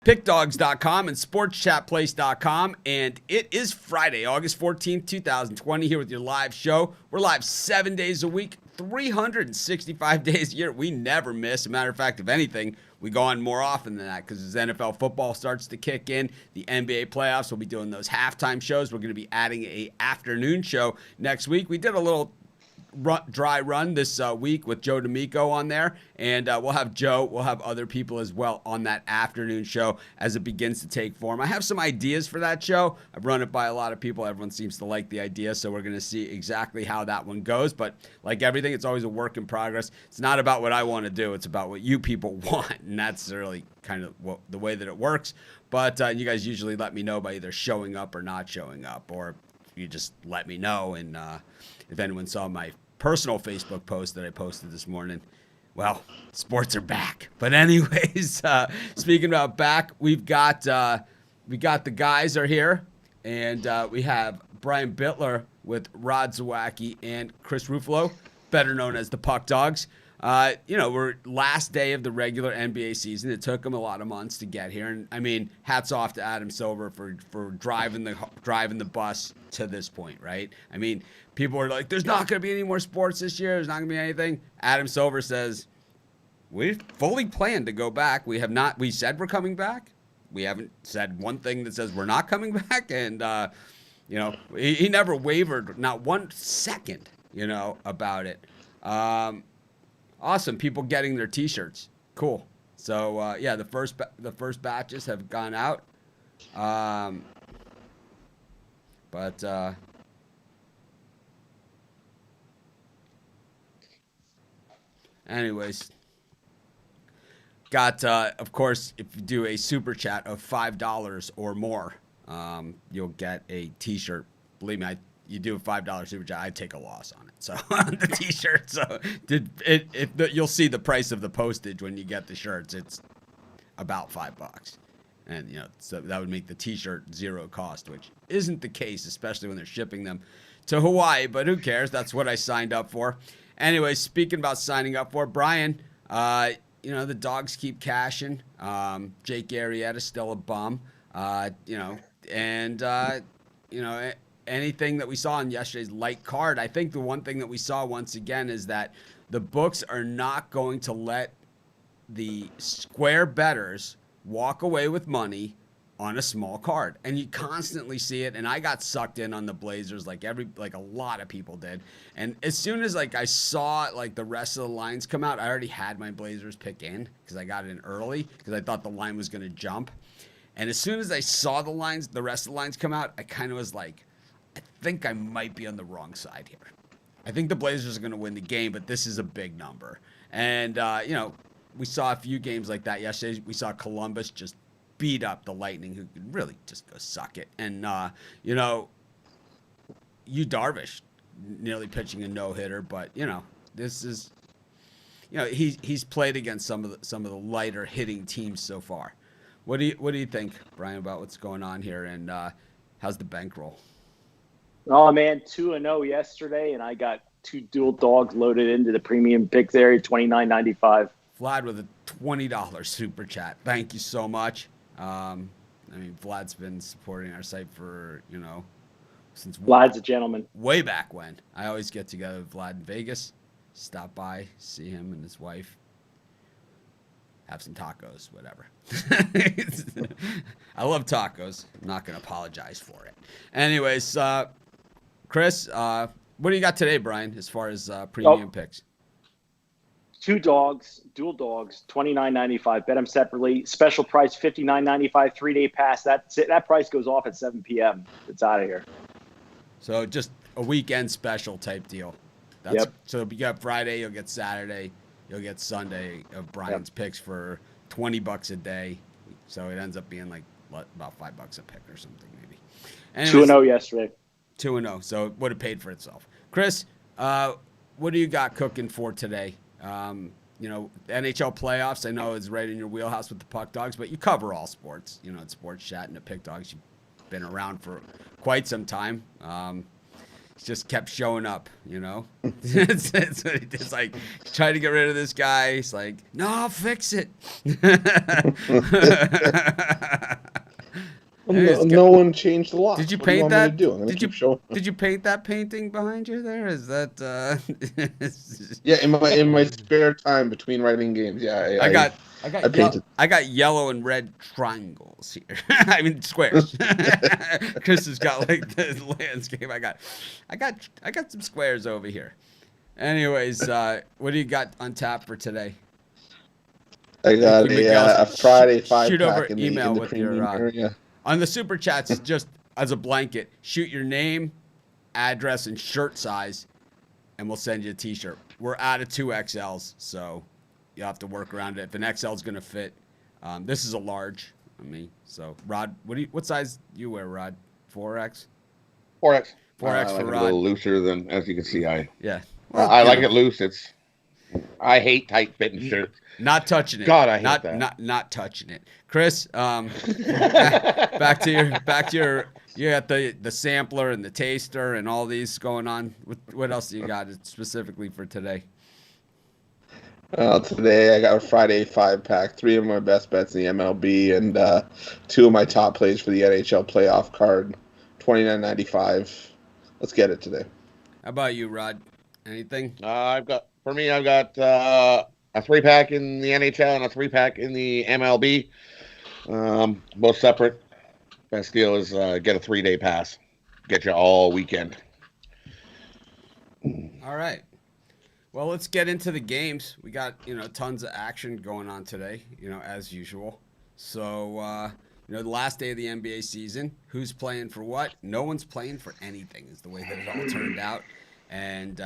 pickdogs.com and sportschatplace.com. And it is Friday, August 14th, 2020, here with your live show. We're live 7 days a week, 365 days a year. We never miss. As a matter of fact, if anything, we go on more often than that because as NFL football starts to kick in, the NBA playoffs, we'll be doing those halftime shows. We're going to be adding a afternoon show next week. We did a little dry run this week with Joe D'Amico on there, and we'll have other people as well on that afternoon show as it begins to take form. I have some ideas for that show. I've run it by a lot of people. Everyone seems to like the idea, so we're going to see exactly how that one goes. But like everything, it's always a work in progress. It's not about what I want to do. It's about what you people want, and that's really kind of the way that it works. But you guys usually let me know by either showing up or not showing up, or you just let me know. And if anyone saw my personal Facebook post that I posted this morning, well, sports are back. But anyways, speaking about back, we got the guys are here, and we have Brian Bittler with Rod Zawacki and Chris Ruffalo, better known as the Puck Dogs. We're last day of the regular NBA season. It took them a lot of months to get here, and I mean, hats off to Adam Silver for driving the bus to this point, right? I mean, people are like, "There's not going to be any more sports this year. There's not going to be anything." Adam Silver says, "We fully planned to go back. We have not. We said we're coming back. We haven't said one thing that says we're not coming back." And he never wavered, not 1 second, about it. Awesome. People getting their T-shirts. Cool. So, the first batches have gone out. Anyways, of course, if you do a super chat of $5 or more, you'll get a T-shirt. Believe me, you do a $5 super chat, I take a loss on it. So on the T-shirt, so you'll see the price of the postage when you get the shirts. It's about $5, and so that would make the T-shirt zero cost, which isn't the case, especially when they're shipping them to Hawaii. But who cares? That's what I signed up for. Anyway, speaking about signing up for, Brian, the dogs keep cashing. Jake Arrieta's still a bum. Anything that we saw in yesterday's light card, I think the one thing that we saw once again is that the books are not going to let the square bettors walk away with money on a small card. And you constantly see it. And I got sucked in on the Blazers like a lot of people did. And as soon as I saw the rest of the lines come out, I already had my Blazers pick in because I got it in early because I thought the line was going to jump. And as soon as I saw the rest of the lines come out, I kind of was like, I think I might be on the wrong side here. I think the Blazers are going to win the game, but this is a big number. And, we saw a few games like that yesterday. We saw Columbus just beat up the Lightning, who could really just go suck it. And, Darvish nearly pitching a no-hitter, but, this is, he's played against some of the lighter hitting teams so far. What do you think, Brian, about what's going on here, and how's the bankroll? Oh, man, 2-0 yesterday, and I got 2 dual dogs loaded into the premium picks area, $29.95. Vlad with a $20 super chat. Thank you so much. Vlad's been supporting our site for, since Vlad's a gentleman. Way back when. I always get together with Vlad in Vegas, stop by, see him and his wife, have some tacos, whatever. I love tacos. I'm not going to apologize for it. Anyways, Chris, what do you got today, Brian, as far as premium picks? 2 dogs, dual dogs, $29.95. Bet them separately. Special price, $59.95. 3-day pass. That's it. That price goes off at 7 p.m. It's out of here. So just a weekend special type deal. Yep. So you got Friday, you'll get Saturday, you'll get Sunday of Brian's picks for $20 a day. So it ends up being about $5 a pick or something maybe. 2-0 yesterday. 2-0. So it would have paid for itself. Chris, what do you got cooking for today? NHL playoffs, I know is right in your wheelhouse with the Puck Dogs, but you cover all sports, at Sports Chat and the Pick Dogs. You've been around for quite some time. It's just kept showing up, it's like, try to get rid of this guy. He's like, no, I'll fix it. Anyways, No one changed the locks. did you What do you paint want me to that? do? I'm gonna Did you keep showing. did you paint that painting behind you there? Is that Yeah, in my spare time between writing games, yeah, I got I painted. I got yellow and red triangles here. I mean squares. Chris has got like the landscape. I got some squares over here. Anyways, what do you got on tap for today? I got Nicky Miguel's a Friday shoot 5-pack over in email the with your premium area. on the super chats. Just as a blanket, shoot your name, address, and shirt size, and we'll send you a T-shirt. We're out of 2XLs, so you have to work around it. If an XL is gonna fit, this is a large on me. So Rod, what size do you wear, Rod? 4X. 4X. 4X I for like it Rod. a little looser than, as you can see. Yeah. Well, I like it loose. I hate tight fitting shirts. Not touching it. God, I hate that. Not touching it. Chris, back to your. You got the sampler and the taster and all these going on. What else do you got specifically for today? Today I got a Friday 5-pack, 3 of my best bets in the MLB, and 2 of my top plays for the NHL playoff card, $29.95. Let's get it today. How about you, Rod? Anything? I've got a 3-pack in the NHL and a 3-pack in the MLB, both separate. Best deal is get a 3-day pass, get you all weekend. All right. Well, let's get into the games. We got tons of action going on today, as usual. So the last day of the NBA season. Who's playing for what? No one's playing for anything is the way that it all turned out, and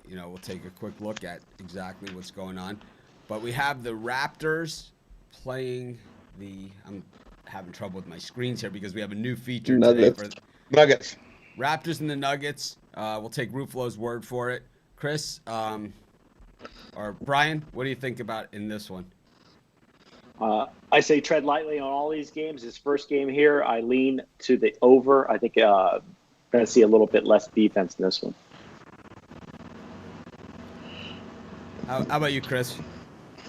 we'll take a quick look at exactly what's going on. But we have the Raptors playing I'm having trouble with my screens here because we have a new feature today for Nuggets. Raptors and the Nuggets. We'll take Ruffalo's word for it. Chris, or Brian, what do you think about in this one? I say tread lightly on all these games. This first game here, I lean to the over. I think going to see a little bit less defense in this one. How about you, Chris?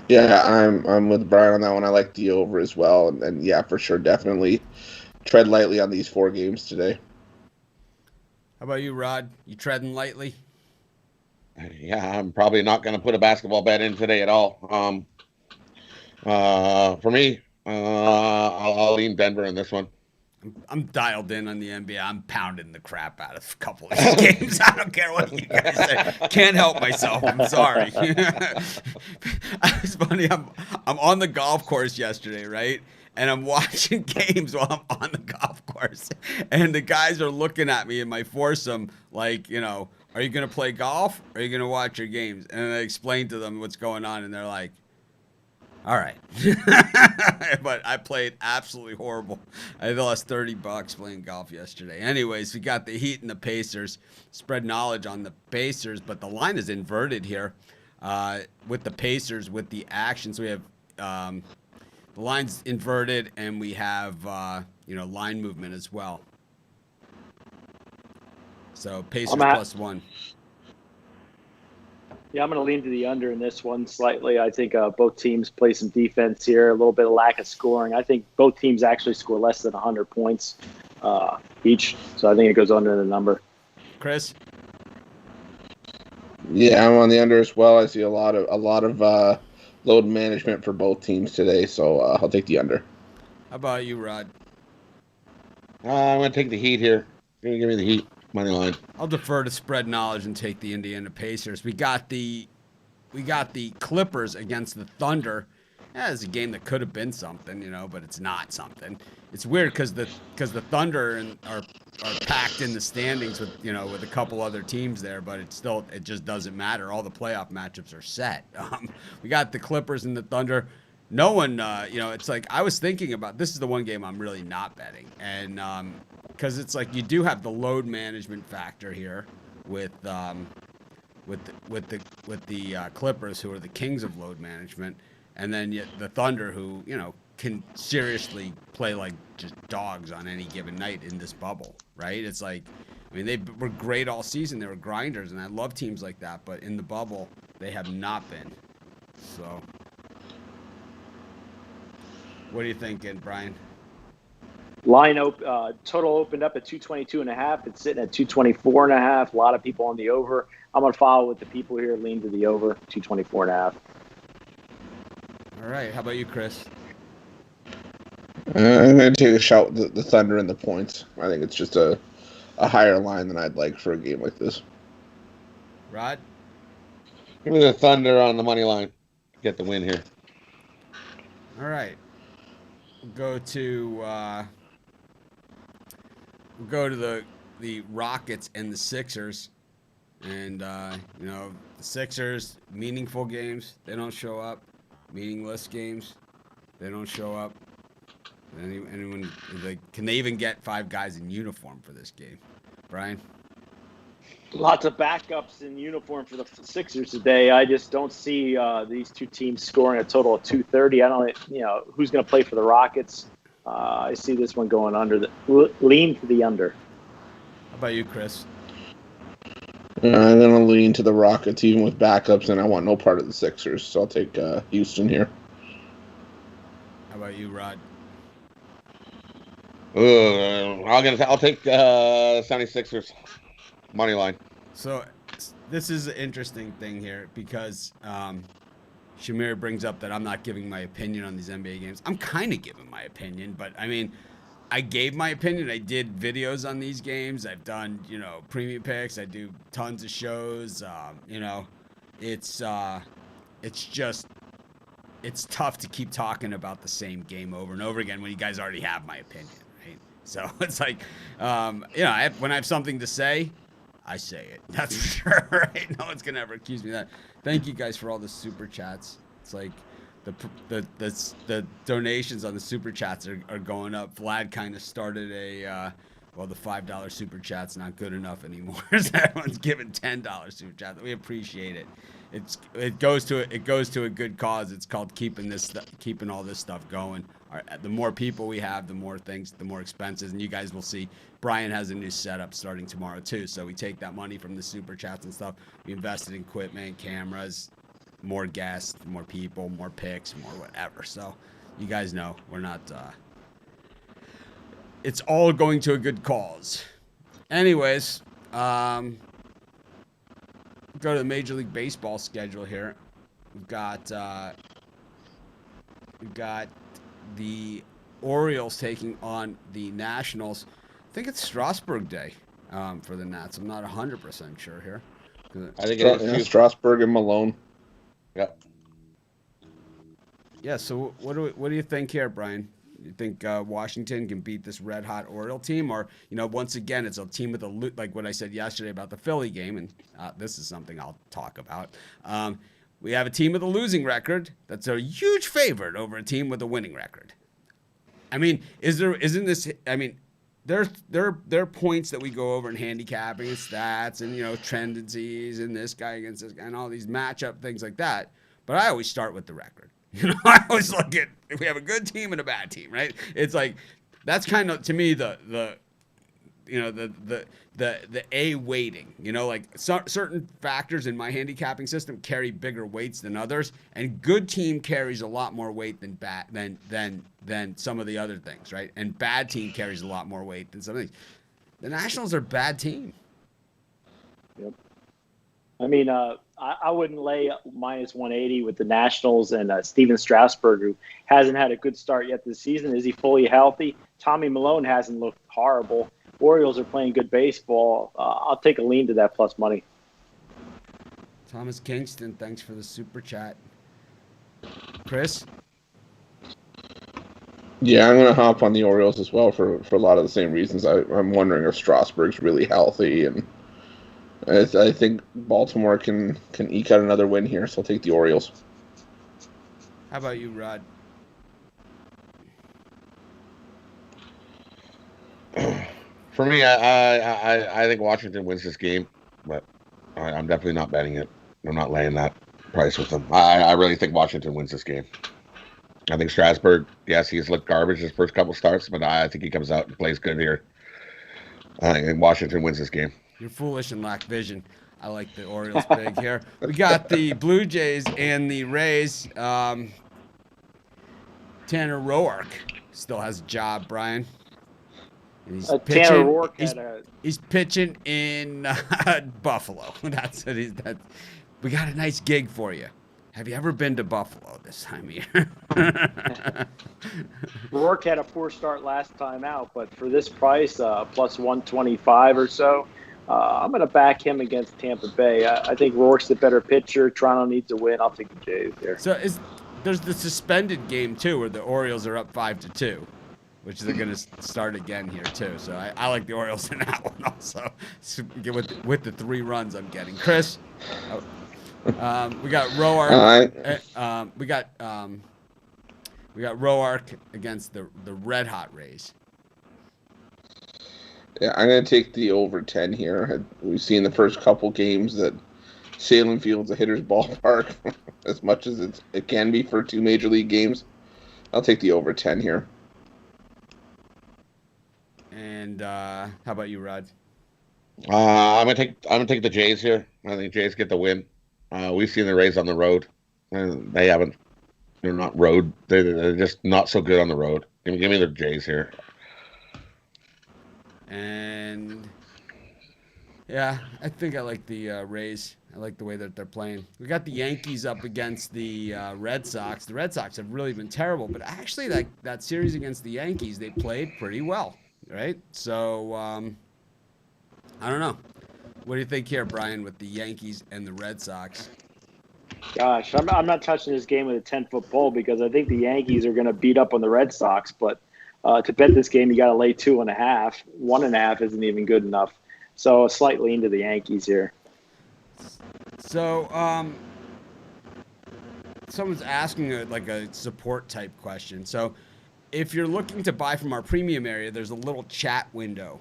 Yeah, I'm with Brian on that one. I like the over as well, and yeah, for sure, definitely tread lightly on these 4 games today. How about you, Rod? You treading lightly? Yeah, I'm probably not going to put a basketball bet in today at all. For me, I'll lean Denver in this one. I'm dialed in on the NBA. I'm pounding the crap out of a couple of these games. I don't care what you guys say. Can't help myself. I'm sorry. It's funny. I'm on the golf course yesterday, right? And I'm watching games while I'm on the golf course. And the guys are looking at me in my foursome like, are you going to play golf? Or are you going to watch your games? And I explain to them what's going on. And they're like, all right. But I played absolutely horrible. I lost $30 playing golf yesterday. Anyways, we got the Heat and the Pacers. Spread knowledge on the Pacers, but the line is inverted here with the Pacers with the action. So we have the line's inverted, and we have line movement as well. So Pacers +1. Yeah, I'm going to lean to the under in this one slightly. I think both teams play some defense here, a little bit of lack of scoring. I think both teams actually score less than 100 points each, so I think it goes under the number. Chris? Yeah, I'm on the under as well. I see a lot of load management for both teams today, so I'll take the under. How about you, Rod? I'm going to take the Heat here. Give me the Heat. Money line. I'll defer to spread knowledge and take the Indiana Pacers. We got the Clippers against the Thunder. Yeah, it's a game that could have been something, but it's not something. It's weird because the Thunder are packed in the standings with with a couple other teams there, but it just doesn't matter. All the playoff matchups are set. We got the Clippers and the Thunder. No one, it's like I was thinking about this is the one game I'm really not betting, and because it's like you do have the load management factor here with the Clippers, who are the kings of load management, and then yet the Thunder, who can seriously play like just dogs on any given night in this bubble, right? It's like, they were great all season. They were grinders, and I love teams like that, but in the bubble, they have not been. So, what are you thinking, Brian? Total opened up at 222.5. It's sitting at 224.5. A lot of people on the over. I'm going to follow with the people here, lean to the over, 224.5. All right. How about you, Chris? I'm going to take a shot with the Thunder and the points. I think it's just a higher line than I'd like for a game like this. Rod? Give me the Thunder on the money line. Get the win here. All right. We'll go to the Rockets and the Sixers. And, the Sixers, meaningful games, they don't show up. Meaningless games, they don't show up. Anyone, can they even get 5 guys in uniform for this game? Brian? Lots of backups in uniform for the Sixers today. I just don't see these two teams scoring a total of 230. I don't, who's going to play for the Rockets. I see this one going under. Lean to the under. How about you, Chris? I'm going to lean to the Rockets even with backups, and I want no part of the Sixers, so I'll take Houston here. How about you, Rod? I'll take 76ers money line. So this is an interesting thing here because Shamir brings up that I'm not giving my opinion on these NBA games. I'm kind of giving my opinion, but I mean, I gave my opinion. I did videos on these games. I've done, premium picks. I do tons of shows. It's tough to keep talking about the same game over and over again when you guys already have my opinion, right? So it's like, when I have something to say, I say it. That's for sure, right? No one's gonna ever accuse me of that. Thank you guys for all the super chats. It's like the donations on the super chats are going up. Vlad kind of started the $5 super chat's not good enough anymore. So everyone's giving $10 super chat. We appreciate it. It goes to a good cause. It's called keeping all this stuff going. The more people we have, the more expenses. And you guys will see Brian has a new setup starting tomorrow too. So we take that money from the super chats and stuff. We invested in equipment, cameras, more guests, more people, more picks, more whatever. So you guys know we're not. It's all going to a good cause. Anyways, go to the Major League Baseball schedule here. We've got the Orioles taking on the Nationals. I think it's Strasburg Day for the Nats. I'm not 100% sure here. I think it's Strasburg and Malone. Yep. Yeah. So what do you think here, Brian? You think Washington can beat this red-hot Oriole team? Or, once again, it's a team with like what I said yesterday about the Philly game, and this is something I'll talk about. We have a team with a losing record that's a huge favorite over a team with a winning record. I mean, there are points that we go over in handicapping and stats and, tendencies and this guy against this guy and all these matchup things like that. But I always start with the record. I always look at if we have a good team and a bad team, right? It's like that's kind of to me the A weighting. Certain factors in my handicapping system carry bigger weights than others, and good team carries a lot more weight than bad than some of the other things, right? And bad team carries a lot more weight than some of these. The Nationals are a bad team. Yep. I mean, I wouldn't lay minus 180 with the Nationals and Steven Strasburg, who hasn't had a good start yet this season. Is he fully healthy? Tommy Malone hasn't looked horrible. Orioles are playing good baseball. I'll take a lean to that plus money. Thomas Kingston, thanks for the super chat. Chris? Yeah, I'm going to hop on the Orioles as well for a lot of the same reasons. I'm wondering if Strasburg's really healthy, and I think Baltimore can eke out another win here, so I'll take the Orioles. How about you, Rod? For me, I think Washington wins this game, but I'm definitely not betting it. I'm not laying that price with them. I really think Washington wins this game. I think Strasburg, yes, he's looked garbage his first couple starts, but I think he comes out and plays good here. I think Washington wins this game. You're foolish and lack vision. I like the Orioles big here. We got the Blue Jays and the Rays. Tanner Roark still has a job, Brian. And he's Tanner pitching. Rourke He's pitching in Buffalo. That's what we got a nice gig for you. Have you ever been to Buffalo this time of year? Rourke had a poor start last time out, but for this price, plus 125 or so, I'm going to back him against Tampa Bay. I think Rourke's the better pitcher. Toronto needs a win. I'll take the Jays here. So there's the suspended game too, where the Orioles are up 5-2, which they're going to start again here too. So I like the Orioles in that one also. So with the 3 runs I'm getting, Chris. We got Roark. We got Roark against the Red Hot Rays. Yeah, I'm going to take the over 10 here. We've seen the first couple games that Salem Field's a hitter's ballpark as much as it can be for 2 major league games. I'll take the over 10 here. And how about you, Rod? I'm gonna take the Jays here. I think Jays get the win. We've seen the Rays on the road, and they haven't. They're not road. They're just not so good on the road. Give me the Jays here. And yeah, I think I like the Rays. I like the way that they're playing. We got the Yankees up against the Red Sox. The Red Sox have really been terrible, but actually that series against the Yankees, they played pretty well, right? So I don't know. What do you think here, Brian, with the Yankees and the Red Sox? Gosh, I'm not touching this game with a 10-foot pole because I think the Yankees are going to beat up on the Red Sox, but to bet this game, you got to lay 2.5. 1.5 isn't even good enough. So slightly into the Yankees here. So someone's asking a support type question. So if you're looking to buy from our premium area, there's a little chat window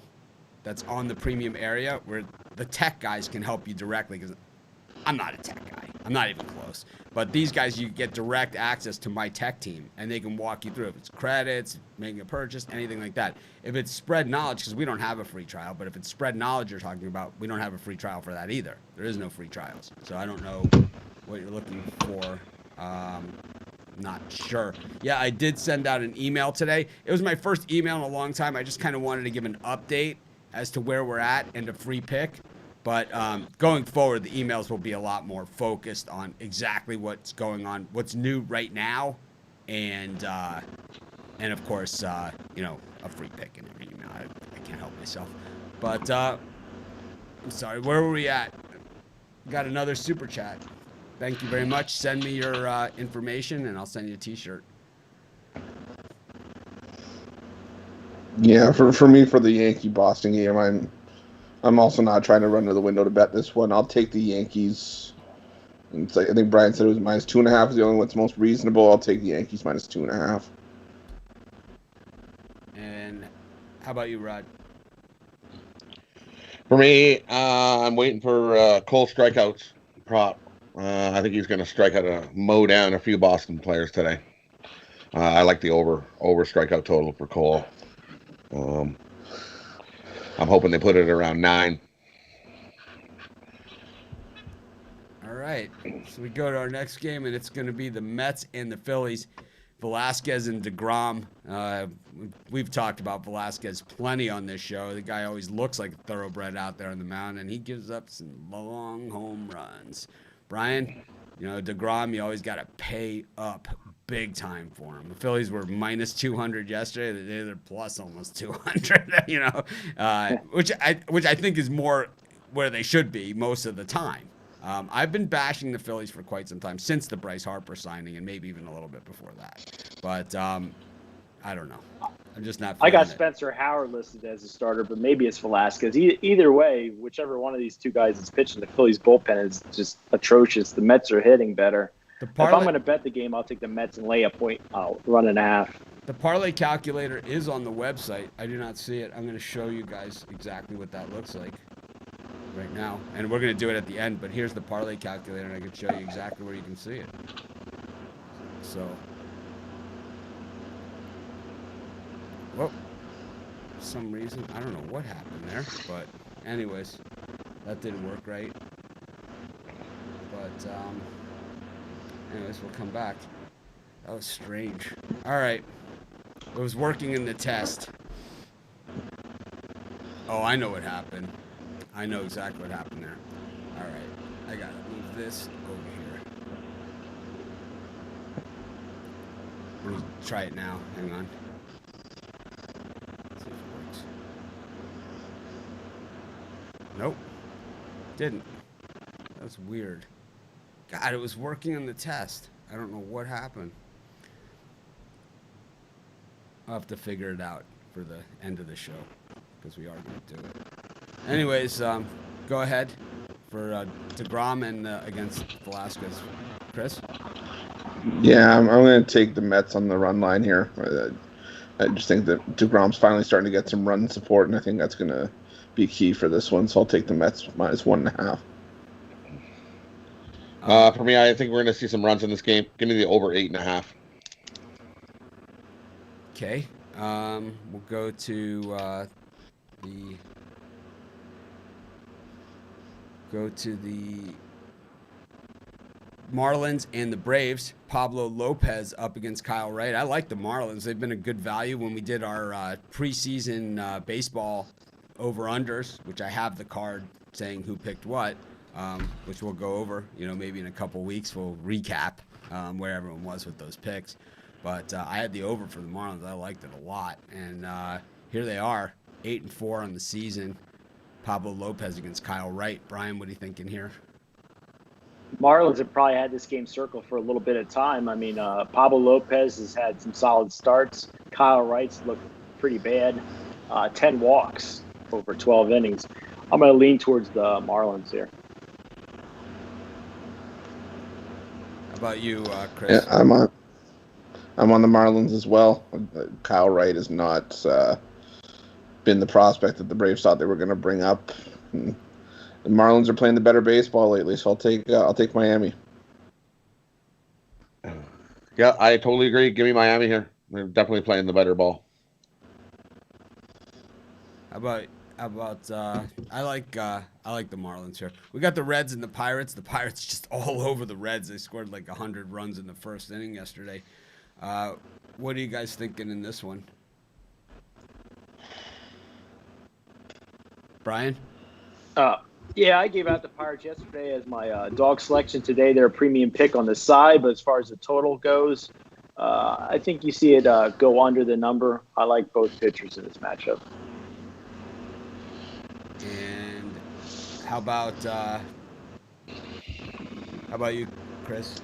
that's on the premium area where the tech guys can help you directly, because I'm not a tech guy. I'm not even close. But these guys, you get direct access to my tech team, and they can walk you through if it's credits, making a purchase, anything like that. If it's spread knowledge, because we don't have a free trial, but if it's spread knowledge you're talking about, we don't have a free trial for that either. There is no free trials. So I don't know what you're looking for. Not sure. Yeah, I did send out an email today. It was my first email in a long time. I just kind of wanted to give an update as to where we're at and a free pick. But going forward, the emails will be a lot more focused on exactly what's going on, what's new right now, and of course, a free pick in every email. I can't help myself. But I'm sorry, where were we at? Got another super chat. Thank you very much. Send me your information, and I'll send you a T-shirt. Yeah, for me, for the Yankee-Boston game, I'm also not trying to run to the window to bet this one. I'll take the Yankees. I think Brian said it was minus 2.5 is the only one that's most reasonable. I'll take the Yankees minus 2.5. And how about you, Rod? For me, I'm waiting for Cole strikeouts prop. I think he's going to strike out mow down a few Boston players today. I like the over strikeout total for Cole. I'm hoping they put it around 9. All right. So we go to our next game, and it's going to be the Mets and the Phillies. Velasquez and DeGrom. We've talked about Velasquez plenty on this show. The guy always looks like a thoroughbred out there on the mound, and he gives up some long home runs. Brian, DeGrom, you always got to pay up big time for him. The Phillies were minus 200 yesterday. They're plus almost 200, which I think is more where they should be most of the time. I've been bashing the Phillies for quite some time, since the Bryce Harper signing, and maybe even a little bit before that. But I don't know. I'm just not feeling I got it. Spencer Howard listed as a starter, but maybe it's Velasquez. Either way, whichever one of these two guys is pitching, the Phillies bullpen is just atrocious. The Mets are hitting better. If I'm going to bet the game, I'll take the Mets and lay a point. I'll run and a half. The parlay calculator is on the website. I do not see it. I'm going to show you guys exactly what that looks like right now. And we're going to do it at the end, but here's the parlay calculator, and I can show you exactly where you can see it. So, whoa. For some reason, I don't know what happened there, but anyways, that didn't work right. But, anyways, we'll come back. That was strange. All right. It was working in the test. Oh, I know what happened. I know exactly what happened there. All right. I got to move this over here. Let me try it now. Hang on. See if it works. Nope. Didn't. That's weird. God, it was working on the test. I don't know what happened. I'll have to figure it out for the end of the show because we are going to do it. Anyways, go ahead for DeGrom and against Velasquez. Chris? Yeah, I'm going to take the Mets on the run line here. I just think that DeGrom's finally starting to get some run support, and I think that's going to be key for this one. So I'll take the Mets -1.5. For me, I think we're going to see some runs in this game. Give me the over 8.5. Okay. We'll go to the Marlins and the Braves. Pablo Lopez up against Kyle Wright. I like the Marlins. They've been a good value when we did our preseason baseball over-unders, which I have the card saying who picked what, which we'll go over. Maybe in a couple weeks we'll recap where everyone was with those picks. But I had the over for the Marlins. I liked it a lot. And here they are, 8-4 on the season. Pablo Lopez against Kyle Wright. Brian, what are you thinking here? Marlins have probably had this game circled for a little bit of time. I mean, Pablo Lopez has had some solid starts. Kyle Wright's looked pretty bad. 10 walks over 12 innings. I'm going to lean towards the Marlins here. How about you, Chris? Yeah, I'm on the Marlins as well. Kyle Wright has not been the prospect that the Braves thought they were going to bring up. The Marlins are playing the better baseball lately, so I'll take Miami. Yeah, I totally agree. Give me Miami here. They're definitely playing the better ball. How about I like the Marlins here. We got the Reds and the Pirates. The Pirates just all over the Reds. They scored like 100 runs in the first inning yesterday. What are you guys thinking in this one? Brian? Yeah, I gave out the Pirates yesterday as my dog selection today. They're a premium pick on the side, but as far as the total goes, I think you see it go under the number. I like both pitchers in this matchup. And how about you, Chris?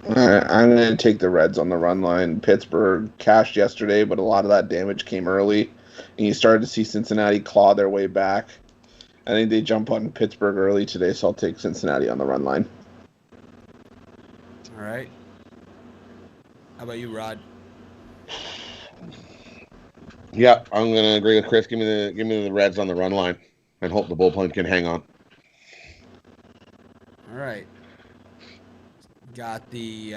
I'm going to take the Reds on the run line. Pittsburgh cashed yesterday, but a lot of that damage came early, and you started to see Cincinnati claw their way back. I think they jump on Pittsburgh early today, so I'll take Cincinnati on the run line. All right. How about you, Rod? Yeah, I'm going to agree with Chris. Give me the Reds on the run line and hope the bullpen can hang on. All right. Got the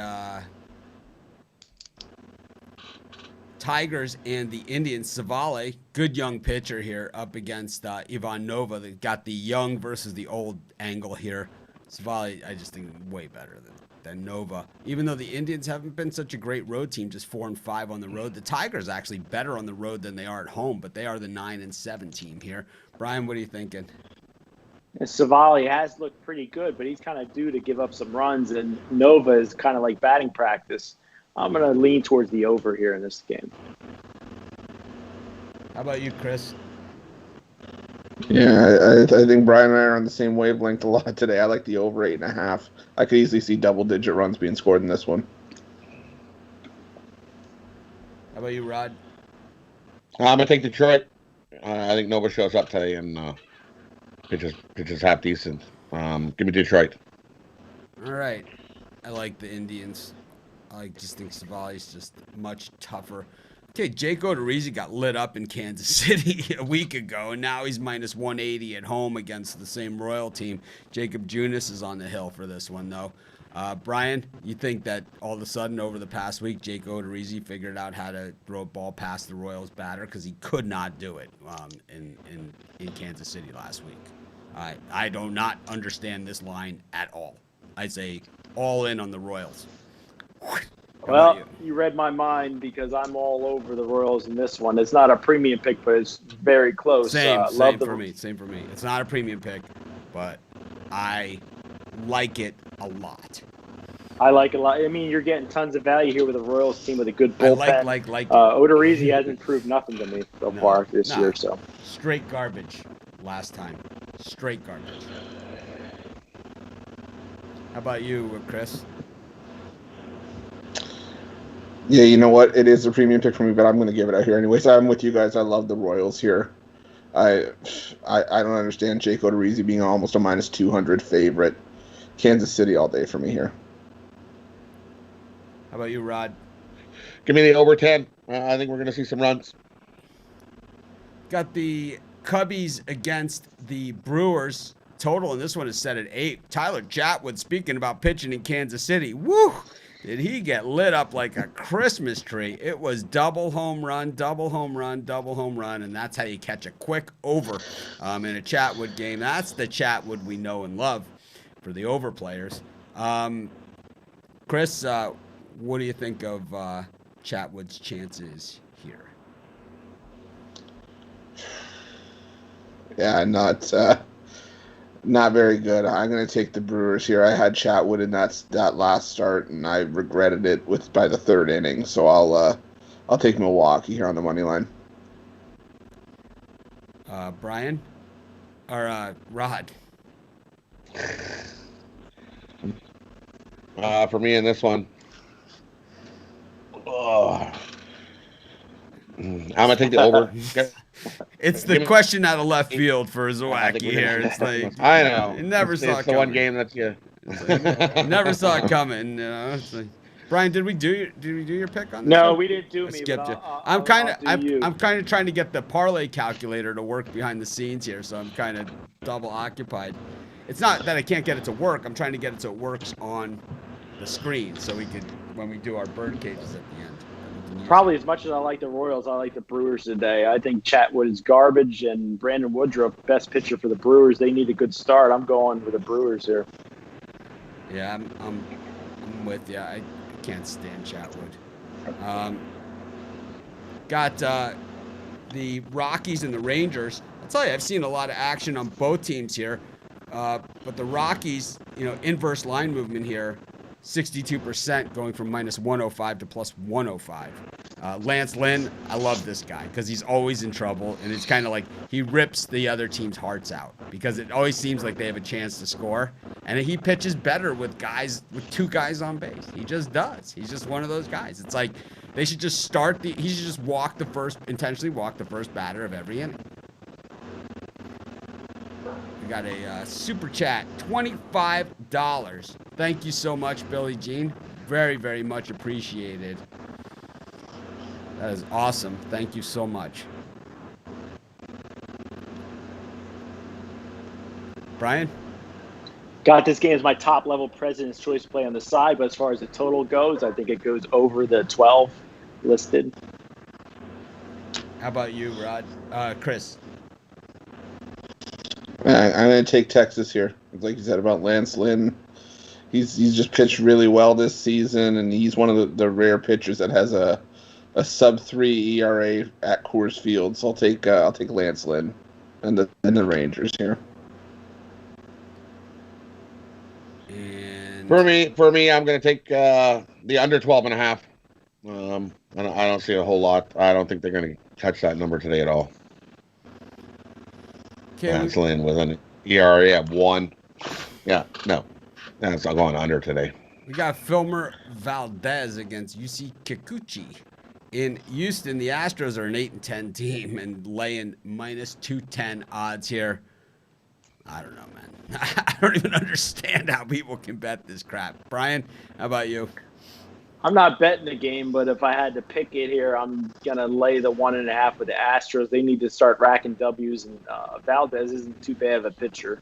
Tigers and the Indians. Savale, good young pitcher here, up against Ivan Nova. They got the young versus the old angle here. Savale, I just think way better than Nova. Even though the Indians haven't been such a great road team, just 4-5 on the road. The Tigers actually better on the road than they are at home, but they are the 9-7 team here. Brian, what are you thinking? Savali has looked pretty good, but he's kind of due to give up some runs, and Nova is kind of like batting practice. I'm going to lean towards the over here in this game. How about you, Chris? Yeah, I think Brian and I are on the same wavelength a lot today. I like the over 8.5. I could easily see double-digit runs being scored in this one. How about you, Rod? I'm going to take Detroit. I think Nova shows up today and pitches half decent. Give me Detroit. All right. I like the Indians. I just think Savali's just much tougher. Okay, Jake Odorizzi got lit up in Kansas City a week ago, and now he's minus 180 at home against the same Royal team. Jacob Junis is on the hill for this one, though. Brian, you think that all of a sudden over the past week, Jake Odorizzi figured out how to throw a ball past the Royals batter because he could not do it in Kansas City last week. I do not understand this line at all. I say all in on the Royals. How about Well, you read my mind because I'm all over the Royals in this one. It's not a premium pick, but it's very close. Same Love the for me. Same for me. It's not a premium pick, but I like it a lot. I like it a lot. I mean, you're getting tons of value here with a Royals team with a good I bullpen. like it. Odorizzi hasn't proved nothing to me so far this year. So straight garbage last time. Straight garbage. How about you, Chris? Yeah, you know what? It is a premium pick for me, but I'm going to give it out here anyways. I'm with you guys. I love the Royals here. I don't understand Jake Odorizzi being almost a minus 200 favorite. Kansas City all day for me here. How about you, Rod? Give me the over 10. I think we're going to see some runs. Got the Cubbies against the Brewers. Total in this one is set at 8. Tyler Chatwood, speaking about pitching in Kansas City. Woo! Did he get lit up like a Christmas tree? It was double home run, double home run, double home run, and that's how you catch a quick over in a Chatwood game. That's the Chatwood we know and love for the over players. Chris, what do you think of Chatwood's chances here? Yeah, not very good. I'm going to take the Brewers here. I had Chatwood in that last start, and I regretted it by the third inning. So I'll take Milwaukee here on the money line. Brian or Rod? For me in this one, I'm gonna take the over. It's the question out of left field for Zawacki here. It's like I know. You never saw it it's the coming. one game that's you. Never saw it coming. You know. It's like, Brian, did we do your pick on this? no, one? we didn't do I me. skipped but you. I'll do you. I'm kind of trying to get the parlay calculator to work behind the scenes here, so I'm kind of double occupied. It's not that I can't get it to work. I'm trying to get it so it works on the screen, so we could when we do our bird cages at the end. Probably as much as I like the Royals, I like the Brewers today. I think Chatwood is garbage, and Brandon Woodruff, best pitcher for the Brewers. They need a good start. I'm going with the Brewers here. Yeah, I'm with you. I can't stand Chatwood. Got the Rockies and the Rangers. I'll tell you, I've seen a lot of action on both teams here. But the Rockies, inverse line movement here, 62% going from minus 105 to plus 105. Lance Lynn, I love this guy because he's always in trouble, and it's kind of like he rips the other team's hearts out because it always seems like they have a chance to score, and he pitches better with two guys on base. He just does. He's just one of those guys. It's like they should just he should just intentionally walk the first batter of every inning. We got a super chat, $25. Thank you so much, Billie Jean. Very, very much appreciated. That is awesome. Thank you so much. Brian? Got this game as my top level President's Choice play on the side, but as far as the total goes, I think it goes over the 12 listed. How about you, Rod? Chris? I'm going to take Texas here. Like you said about Lance Lynn, he's just pitched really well this season, and he's one of the rare pitchers that has a sub-3 ERA at Coors Field. So I'll take Lance Lynn and the Rangers here. And For me, I'm going to take the under 12.5. I don't see a whole lot. I don't think they're going to touch that number today at all. Lance Lynn with an ERA of 1. Yeah, no. That's not going under today. We got Filmer Valdez against UC Kikuchi. In Houston, the Astros are an 8-10 team and laying minus 210 odds here. I don't know, man. I don't even understand how people can bet this crap. Brian, how about you? I'm not betting the game, but if I had to pick it here, I'm going to lay the 1.5 with the Astros. They need to start racking W's, and Valdez isn't too bad of a pitcher.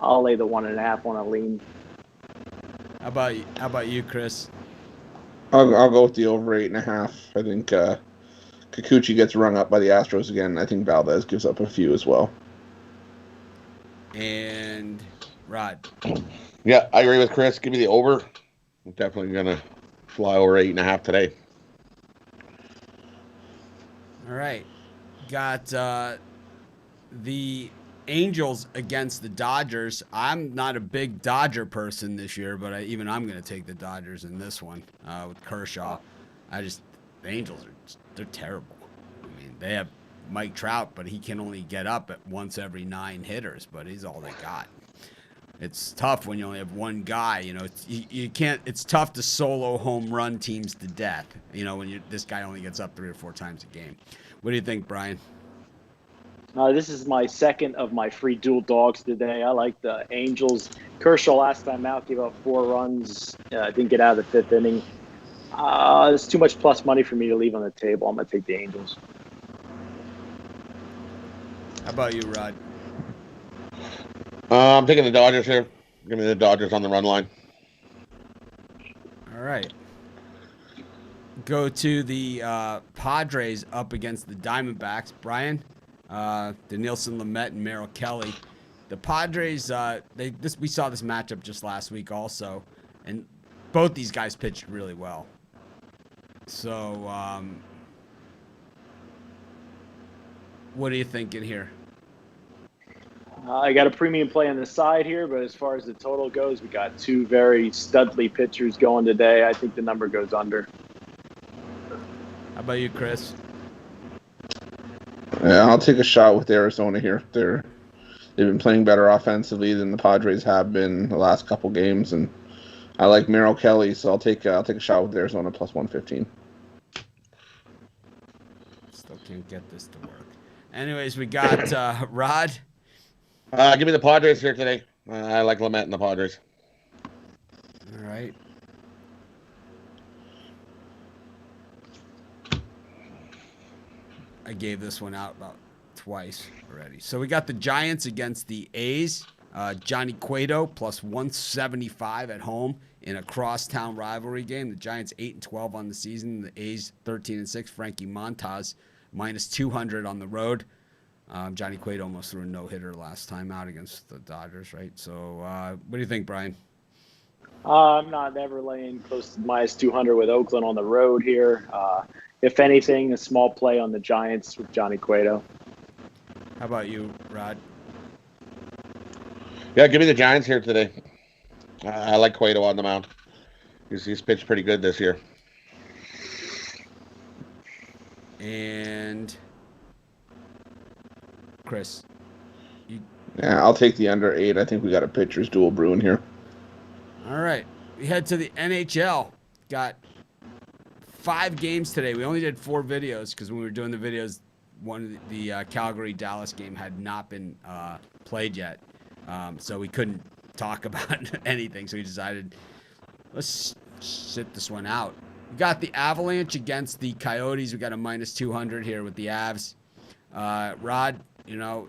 I'll lay the 1.5 on a lean. How about you, Chris? I'll go with the over 8.5. I think Kikuchi gets rung up by the Astros again. I think Valdez gives up a few as well. And Rod. Yeah, I agree with Chris. Give me the over. I'm definitely going to fly over 8.5 today. All right. Got the Angels against the Dodgers. I'm not a big Dodger person this year, but I'm going to take the Dodgers in this one with Kershaw. The Angels they're terrible. I mean, they have Mike Trout, but he can only get up at once every 9 hitters, but he's all they got. It's tough when you only have one guy. You know, you can't. It's tough to solo home run teams to death. You know, when this guy only gets up 3 or 4 times a game. What do you think, Brian? This is my second of my free dual dogs today. I like the Angels. Kershaw last time out gave up 4 runs. Didn't get out of the 5th inning. It's too much plus money for me to leave on the table. I'm going to take the Angels. How about you, Rod? I'm taking the Dodgers here. Give me the Dodgers on the run line. All right. Go to the Padres up against the Diamondbacks. Brian, Denilson Lamet and Merrill Kelly. The Padres, we saw this matchup just last week also, and both these guys pitched really well. So, what are you thinking here? I got a premium play on the side here, but as far as the total goes, we got 2 very studly pitchers going today. I think the number goes under. How about you, Chris? Yeah, I'll take a shot with Arizona here. They've been playing better offensively than the Padres have been the last couple games, and I like Merrill Kelly, so I'll take a shot with Arizona plus 115. Still can't get this to work. Anyways, we got Rod. Give me the Padres here today. I like Lamet and the Padres. All right. I gave this one out about twice already. So we got the Giants against the A's. Johnny Cueto plus 175 at home in a crosstown rivalry game. The Giants 8-12 on the season. The A's 13-6. Frankie Montas minus 200 on the road. Johnny Cueto almost threw a no-hitter last time out against the Dodgers, right? So what do you think, Brian? I'm not ever laying close to minus 200 with Oakland on the road here. If anything, a small play on the Giants with Johnny Cueto. How about you, Rod? Yeah, give me the Giants here today. I like Cueto on the mound. He's pitched pretty good this year. And Chris? Yeah, I'll take the under 8. I think we got a pitcher's duel brewing here. All right. We head to the NHL. Got 5 games today. We only did 4 videos because when we were doing the videos, one of the Calgary-Dallas game had not been played yet. So we couldn't talk about anything. So we decided, let's sit this one out. We got the Avalanche against the Coyotes. We got a minus 200 here with the Avs. Rod, you know,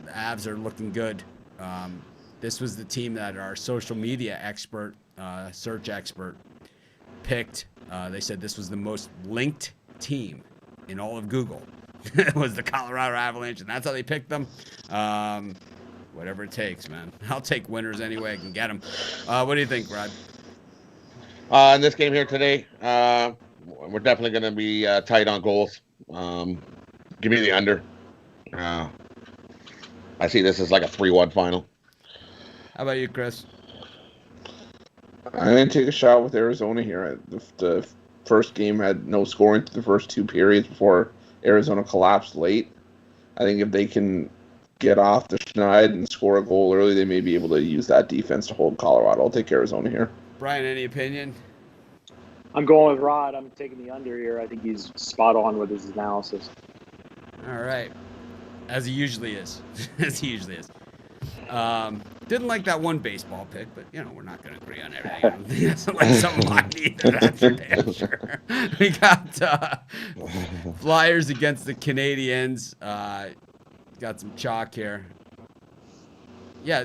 the Avs are looking good. This was the team that our social media expert, search expert, picked. They said this was the most linked team in all of Google. It was the Colorado Avalanche, and that's how they picked them. Whatever it takes, man. I'll take winners any way I can get them. What do you think, Rod? In this game here today, we're definitely going to be tight on goals. Give me the under. I see this as like a 3-1 final. How about you, Chris? I'm going to take a shot with Arizona here. The first game had no scoring through the first 2 periods before Arizona collapsed late. I think if they can get off the schneid and score a goal early, they may be able to use that defense to hold Colorado. I'll take Arizona here. Brian, any opinion? I'm going with Rod. I'm taking the under here. I think he's spot on with his analysis. All right. As he usually is. As he usually is. Didn't like that one baseball pick, but, you know, we're not going to agree on everything. He doesn't like some of mine either, that's for damn sure. We got Flyers against the Canadiens. Got some chalk here. Yeah,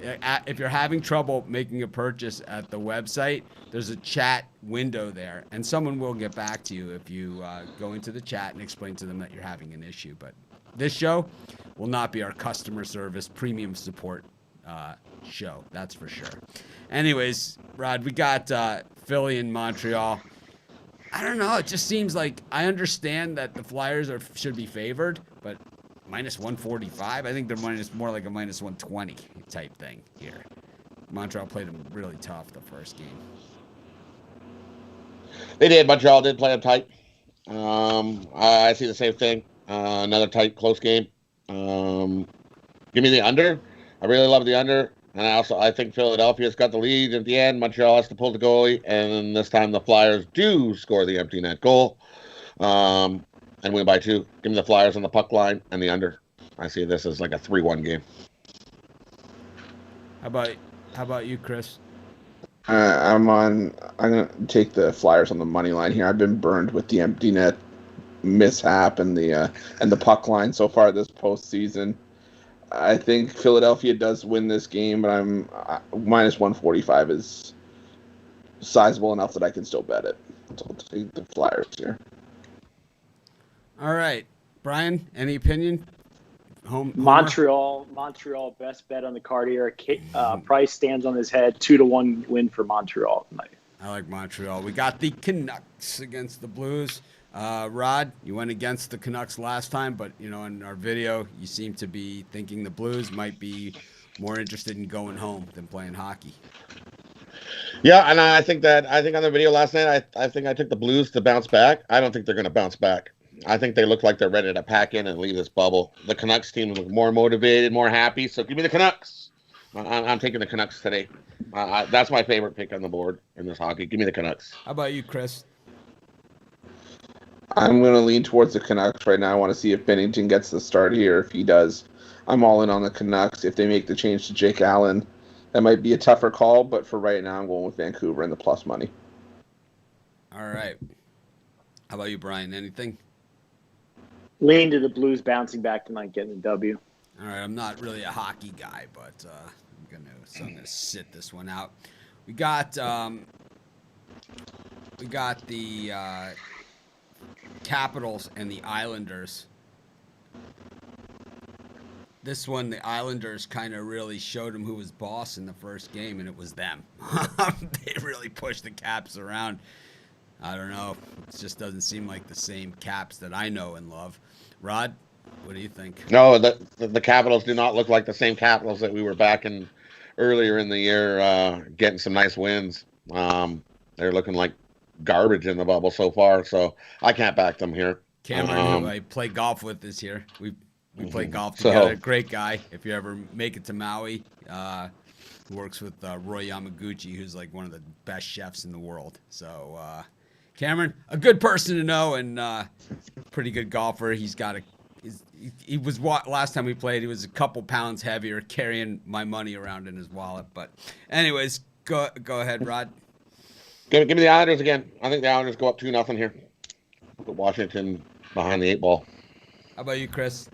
if you're having trouble making a purchase at the website, there's a chat window there, and someone will get back to you if you go into the chat and explain to them that you're having an issue. But this show will not be our customer service premium support show. That's for sure. Anyways, Rod, we got Philly and Montreal. I don't know. It just seems like I understand that the Flyers should be favored, but minus 145. I think they're more like a minus 120 type thing here. Montreal played them really tough the first game. They did. Montreal did play them tight. I see the same thing. Another tight, close game. Give me the under. I really love the under. And I think Philadelphia's got the lead at the end. Montreal has to pull the goalie. And this time the Flyers do score the empty net goal. And win by 2. Give me the Flyers on the puck line and the under. I see this as like a 3-1 game. How about you, Chris? I'm gonna take the Flyers on the money line here. I've been burned with the empty net mishap and the puck line so far this postseason. I think Philadelphia does win this game, but minus 145 is sizable enough that I can still bet it. So I'll take the Flyers here. All right, Brian, any opinion? Montreal, best bet on the card here. Price stands on his head. 2-1 win for Montreal tonight. I like Montreal. We got the Canucks against the Blues. Rod, you went against the Canucks last time, but in our video, you seem to be thinking the Blues might be more interested in going home than playing hockey. Yeah, and I think on the video last night, I think I took the Blues to bounce back. I don't think they're going to bounce back. I think they look like they're ready to pack in and leave this bubble. The Canucks team look more motivated, more happy. So give me the Canucks. I'm taking the Canucks today. That's my favorite pick on the board in this hockey. Give me the Canucks. How about you, Chris? I'm going to lean towards the Canucks right now. I want to see if Bennington gets the start here. If he does, I'm all in on the Canucks. If they make the change to Jake Allen, that might be a tougher call. But for right now, I'm going with Vancouver and the plus money. All right. How about you, Brian? Anything? Lean to the Blues bouncing back tonight, getting the W. All right. I'm not really a hockey guy, but I'm gonna sit this one out. We got the Capitals and the Islanders. This one, the Islanders kind of really showed them who was boss in the first game, and it was them. They really pushed the Caps around. I don't know. It just doesn't seem like the same Caps that I know and love. Rod, what do you think? No, the Capitals do not look like the same Capitals that we were back in earlier in the year, getting some nice wins. They're looking like garbage in the bubble so far, so I can't back them here. Cameron, who I play golf with, is here. We play golf together. Great guy. If you ever make it to Maui, who works with Roy Yamaguchi, who's like one of the best chefs in the world. So, Cameron, a good person to know and pretty good golfer. He was last time we played. He was a couple pounds heavier, carrying my money around in his wallet. But, anyways, go ahead, Rod. Give me the Islanders again. I think the Islanders go up 2-0 here. Put Washington behind the 8 ball. How about you, Chris?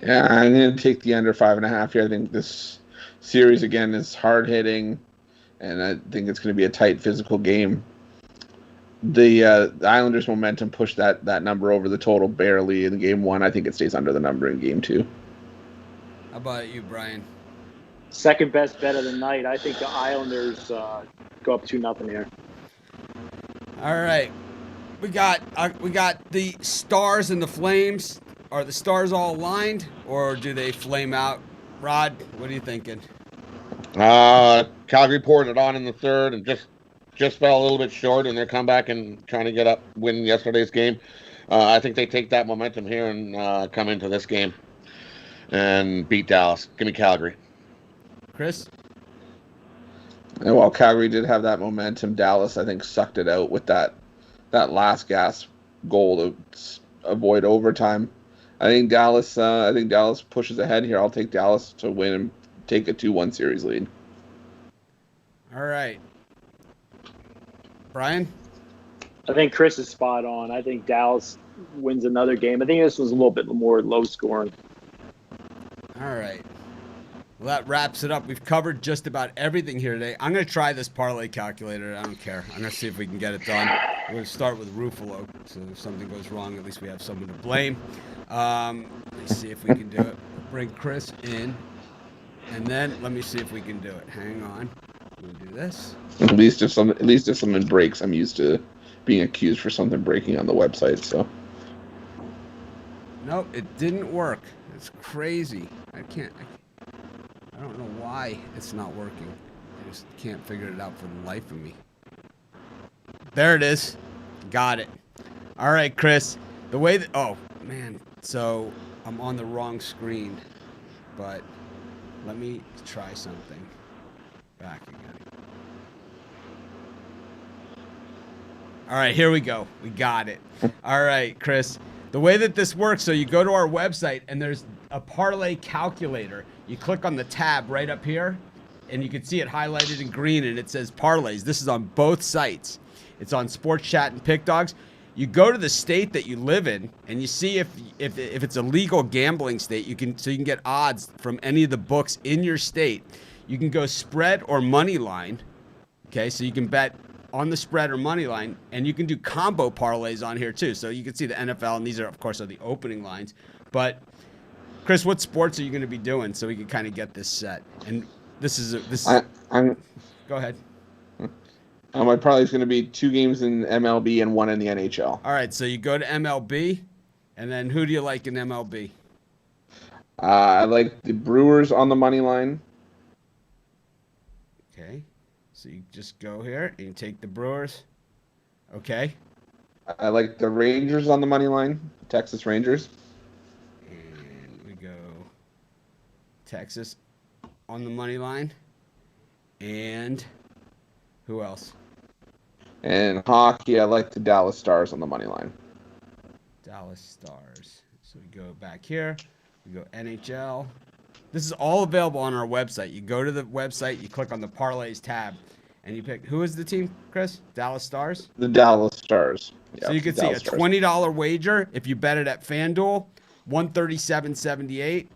Yeah, I'm going to take the under 5.5 here. I think this series, again, is hard-hitting, and I think it's going to be a tight physical game. The Islanders' momentum pushed that number over the total barely in Game 1. I think it stays under the number in Game 2. How about you, Brian? Second best bet of the night. I think the Islanders go up 2-0 here. All right. We got the Stars and the Flames. Are the Stars all aligned, or do they flame out? Rod, what are you thinking? Calgary poured it on in the third and just fell a little bit short in their comeback and trying to get up, win yesterday's game. I think they take that momentum here and come into this game and beat Dallas. Give me Calgary. Chris? And while Calgary did have that momentum, Dallas, I think, sucked it out with that last gasp goal to avoid overtime. I think Dallas pushes ahead here. I'll take Dallas to win and take a 2-1 series lead. All right. Brian? I think Chris is spot on. I think Dallas wins another game. I think this was a little bit more low scoring. All right. Well, that wraps it up. We've covered just about everything here today. I'm going to try this parlay calculator. I don't care. I'm going to see if we can get it done. We're going to start with Ruffalo. So if something goes wrong, at least we have someone to blame. Let's see if we can do it. Bring Chris in. And then let me see if we can do it. Hang on. We'll do this. At least if something breaks, I'm used to being accused for something breaking on the website. So Nope, it didn't work. It's crazy. I don't know why it's not working. I just can't figure it out for the life of me. There it is. Got it. All right, Chris. The way that, oh, man. So I'm on the wrong screen, but let me try something. Back again. All right, here we go. We got it. All right, Chris. The way that this works, so you go to our website and there's a parlay calculator. You click on the tab right up here and you can see it highlighted in green and it says parlays. This is on both sites. It's on Sports Chat and Pick Dogs. You go to the state that you live in and you see if it's a legal gambling state, you can get odds from any of the books in your state. You can go spread or money line. Okay, so you can bet on the spread or money line, and you can do combo parlays on here too. So you can see the NFL, and these are, of course, the opening lines. But Chris, what sports are you going to be doing so we can kind of get this set? And go ahead. my parlay is going to be 2 games in MLB and 1 in the NHL. All right, so you go to MLB, and then who do you like in MLB? I like the Brewers on the money line. Okay, so you just go here and you take the Brewers. Okay. I like the Rangers on the money line, Texas Rangers. And we go Texas on the money line. And who else? And hockey, I like the Dallas Stars on the money line. Dallas Stars. So we go back here. We go NHL. This is all available on our website. You go to the website, you click on the parlays tab, and you pick, who is the team, Chris? Dallas Stars? The Dallas Stars. So you can see a $20 wager if you bet it at FanDuel, $137.78.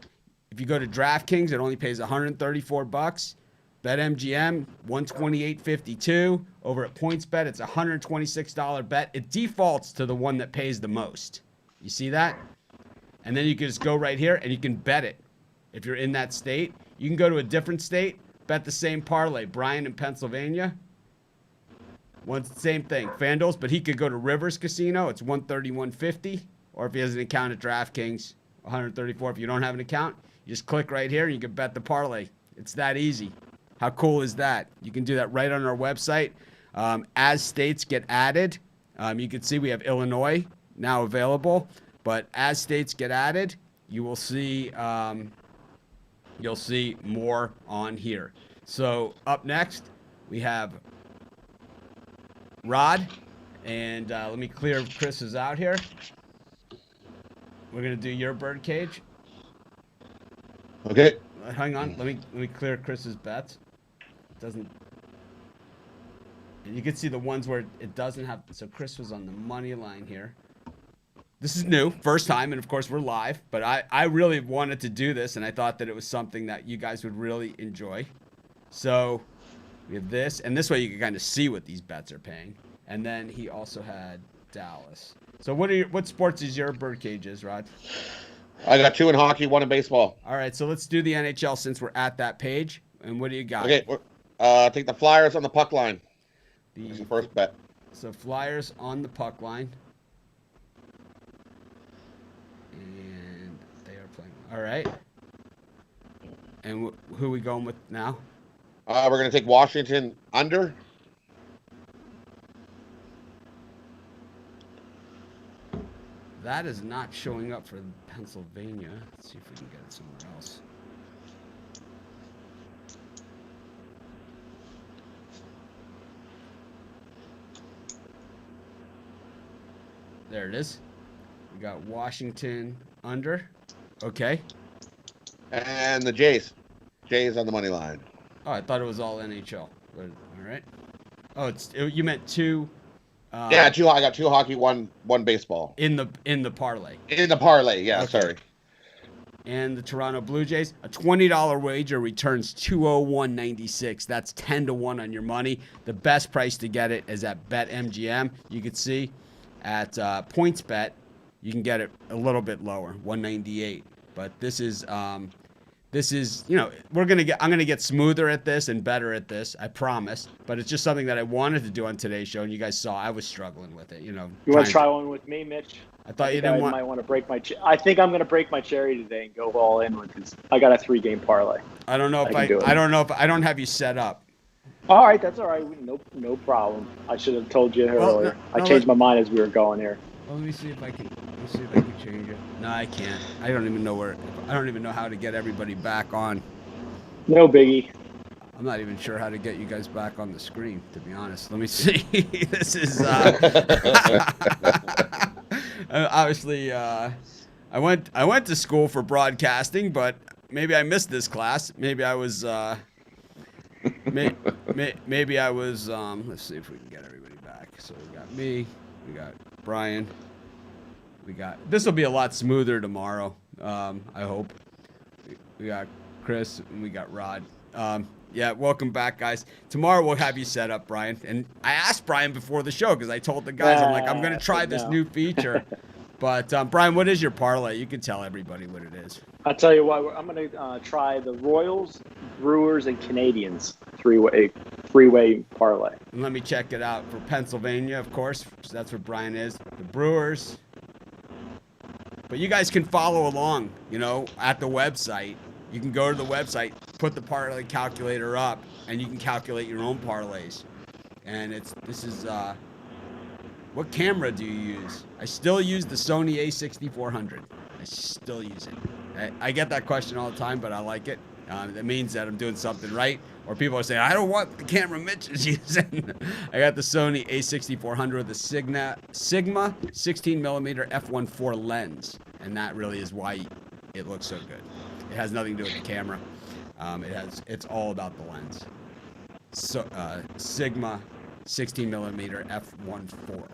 If you go to DraftKings, it only pays $134. BetMGM, $128.52. Over at PointsBet, it's a $126 bet. It defaults to the one that pays the most. You see that? And then you can just go right here and you can bet it. If you're in that state, you can go to a different state, bet the same parlay. Brian in Pennsylvania, same thing, FanDuel's, but he could go to Rivers Casino. It's $131.50. Or if he has an account at DraftKings, $134. If you don't have an account, you just click right here and you can bet the parlay. It's that easy. How cool is that? You can do that right on our website. As states get added, you can see we have Illinois now available. But as states get added, you will see you'll see more on here. So up next, we have Rod, and let me clear Chris's out here. We're gonna do your birdcage. Okay. Hang on, let me clear Chris's bets. It doesn't. And you can see the ones where it doesn't have. So Chris was on the money line here. This is new, first time, and of course we're live, but I really wanted to do this, and I thought that it was something that you guys would really enjoy. So we have this, and this way you can kind of see what these bets are paying. And then he also had Dallas. So what sports is your birdcages, Rod? I got 2 in hockey, 1 in baseball. All right, so let's do the NHL since we're at that page. And what do you got? Okay, take the Flyers on the puck line. That's the first bet. So Flyers on the puck line. And they are playing. All right. And who are we going with now? We're going to take Washington under. That is not showing up for Pennsylvania. Let's see if we can get it somewhere else. There it is. We got Washington under. Okay. And the Jays. Jays on the money line. Oh, I thought it was all NHL. But, all right. Oh, you meant 2. Yeah, 2. I got 2 hockey, one baseball. In the parlay. In the parlay, yeah. Okay. Sorry. And the Toronto Blue Jays, a $20 wager returns $201.96. That's 10-1 on your money. The best price to get it is at BetMGM. You can see at PointsBet, you can get it a little bit lower, $198. But this is this is, I'm going to get smoother at this and better at this, I promise. But it's just something that I wanted to do on today's show, and you guys saw I was struggling with it, You want to try one with me, Mitch? I thought you didn't want. I might want to break my. I think I'm going to break my cherry today and go all in with this. I got a 3-game parlay. I don't know if I don't know if I don't have you set up. All right, that's all right. No problem. I should have told you earlier. I changed my mind as we were going here. Well, let me see if I can change it. No, I can't. I don't even know how to get everybody back on. No biggie. I'm not even sure how to get you guys back on the screen, to be honest. Let me see. This is obviously I went to school for broadcasting, but maybe I missed this class. Maybe I was maybe I was let's see if we can get everybody back. So we got me, we got Brian. This will be a lot smoother tomorrow. I hope. We got Chris and we got Rod. Yeah, welcome back, guys. Tomorrow we'll have you set up, Brian. And I asked Brian before the show because I told the guys, I'm going to try this new feature. But, Brian, what is your parlay? You can tell everybody what it is. I'll tell you what, I'm going to try the Royals, Brewers, and Canadians three-way parlay. And let me check it out for Pennsylvania, of course. So that's where Brian is. The Brewers. But you guys can follow along, at the website. You can go to the website, put the parlay calculator up, and you can calculate your own parlays. And what camera do you use? I still use the Sony A6400. I still use it. I get that question all the time, but I like it. That means that I'm doing something right. Or people are saying, I don't want the camera Mitch is using. I got the Sony A6400 with the Sigma 16mm f1.4 lens. And that really is why it looks so good. It has nothing to do with the camera. It's all about the lens. So Sigma 16mm f1.4,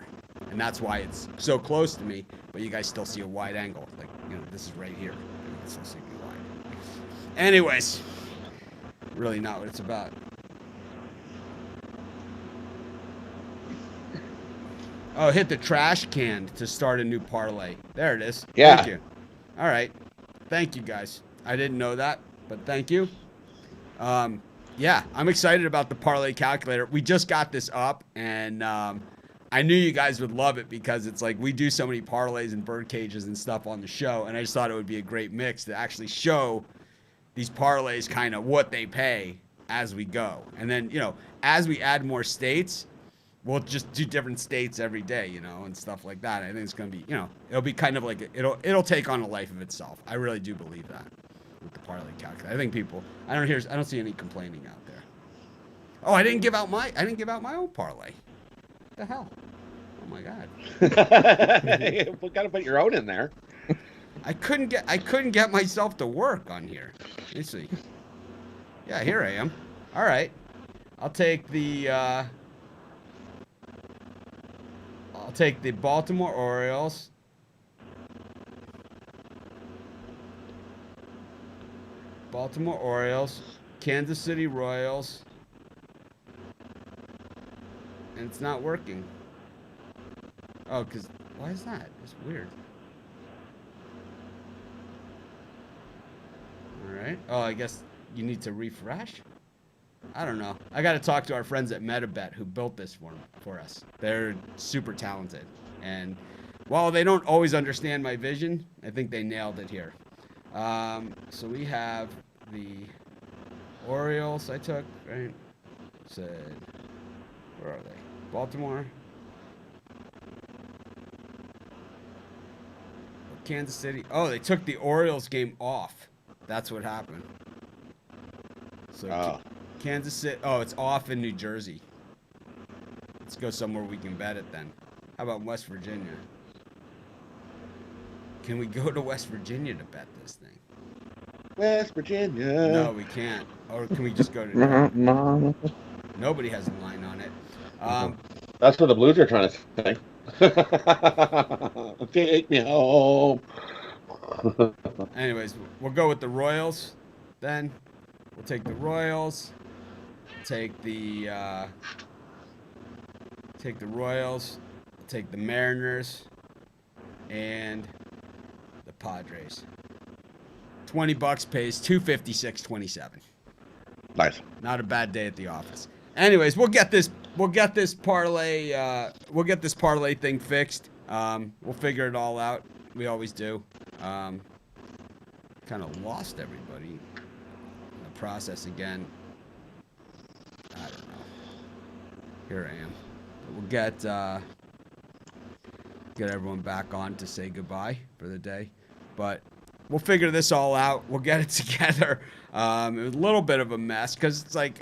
and that's why it's so close to me. But you guys still see a wide angle. Like this is right here. You can still see me wide. Anyways, really not what it's about. Oh, hit the trash can to start a new parlay. There it is. Yeah. Thank you. All right. Thank you, guys. I didn't know that, but thank you. Yeah, I'm excited about the parlay calculator. We just got this up, and I knew you guys would love it because it's like we do so many parlays and bird cages and stuff on the show, and I just thought it would be a great mix to actually show these parlays kind of what they pay as we go. And then, as we add more states, we'll just do different states every day, and stuff like that. I think it's going to be, it'll be kind of like, it'll take on a life of itself. I really do believe that with the parlay calculator. I think people, I don't see any complaining out there. Oh, I didn't give out my own parlay. What the hell? Oh my God. We got to put your own in there. I couldn't get myself to work on here. Let me see. Yeah, here I am. All right. I'll take the Baltimore Orioles. Baltimore Orioles, Kansas City Royals, and it's not working. Oh, why is that? It's weird. All right. Oh, I guess you need to refresh. I don't know. I got to talk to our friends at MetaBet who built this for us. They're super talented. And while they don't always understand my vision, I think they nailed it here. So we have the Orioles I took, right? Said, where are they? Baltimore. Kansas City. Oh, they took the Orioles game off. That's what happened. So Kansas City. Oh, it's off in New Jersey. Let's go somewhere we can bet it then. How about West Virginia? Can we go to West Virginia to bet this thing? West Virginia. No, we can't. Or can we just go to... No. Nobody has a line on it. That's what the Blues are trying to say. Take me home. Anyways, we'll go with the Royals then. We'll take the Royals. Take the Royals. Take the Mariners. And the Padres. $20 pays $256.27. Nice. Not a bad day at the office. Anyways, we'll get this parlay thing fixed. We'll figure it all out. We always do. Kind of lost everybody in the process again. I don't know. Here I am. We'll get everyone back on to say goodbye for the day. But we'll figure this all out. We'll get it together. It was a little bit of a mess because it's like,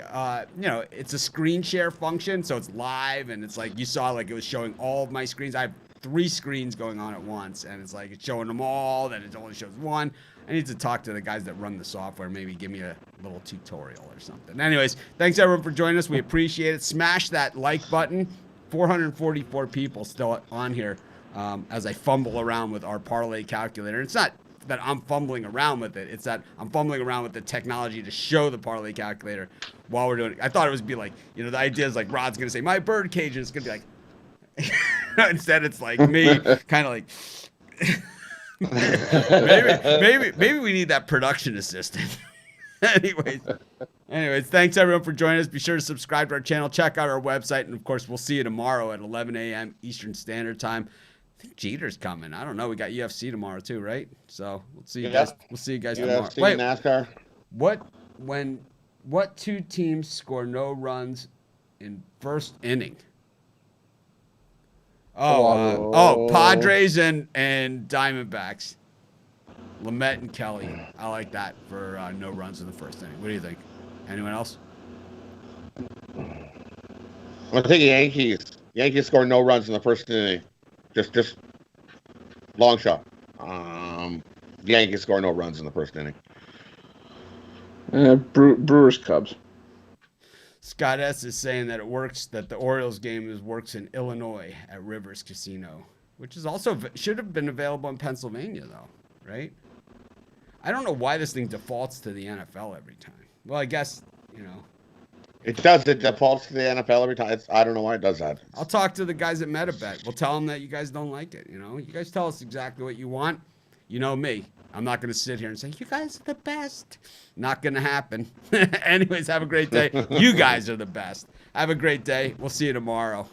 it's a screen share function. So it's live and it's like you saw like it was showing all of my screens. I have 3 screens going on at once and it's like it's showing them all. Then it only shows one. I need to talk to the guys that run the software. Maybe give me a little tutorial or something. Anyways, thanks everyone for joining us. We appreciate it. Smash that like button. 444 people still on here as I fumble around with our parlay calculator. It's not that I'm fumbling around with it. It's that I'm fumbling around with the technology to show the parlay calculator while we're doing it. I thought it was be like, the idea is like Rod's going to say, my bird cage, and it's going to be like, instead it's like me kind of like, maybe we need that production assistant. Anyways, thanks everyone for joining us. Be sure to subscribe to our channel, check out our website, and of course, we'll see you tomorrow at 11 a.m. Eastern Standard Time. I think Jeter's coming. I don't know. We got UFC tomorrow too, right? So we'll see you guys. We'll see you guys tomorrow. Wait, NASCAR. What 2 teams score no runs in first inning? Padres and Diamondbacks. Lamette and Kelly. I like that for no runs in the first inning. What do you think? Anyone else? I'm taking Yankees. Yankees score no runs in the first inning. Just long shot. The Yankees score no runs in the first inning. Brewers, Cubs. Scott S. is saying that it works, that the Orioles game works in Illinois at Rivers Casino, which is also should have been available in Pennsylvania, though, right? I don't know why this thing defaults to the NFL every time. Well, I guess, It does. It defaults to the NFL every time. I don't know why it does that. I'll talk to the guys at MetaBet. We'll tell them that you guys don't like it, You guys tell us exactly what you want. You know me. I'm not going to sit here and say, you guys are the best. Not going to happen. Anyways, have a great day. You guys are the best. Have a great day. We'll see you tomorrow.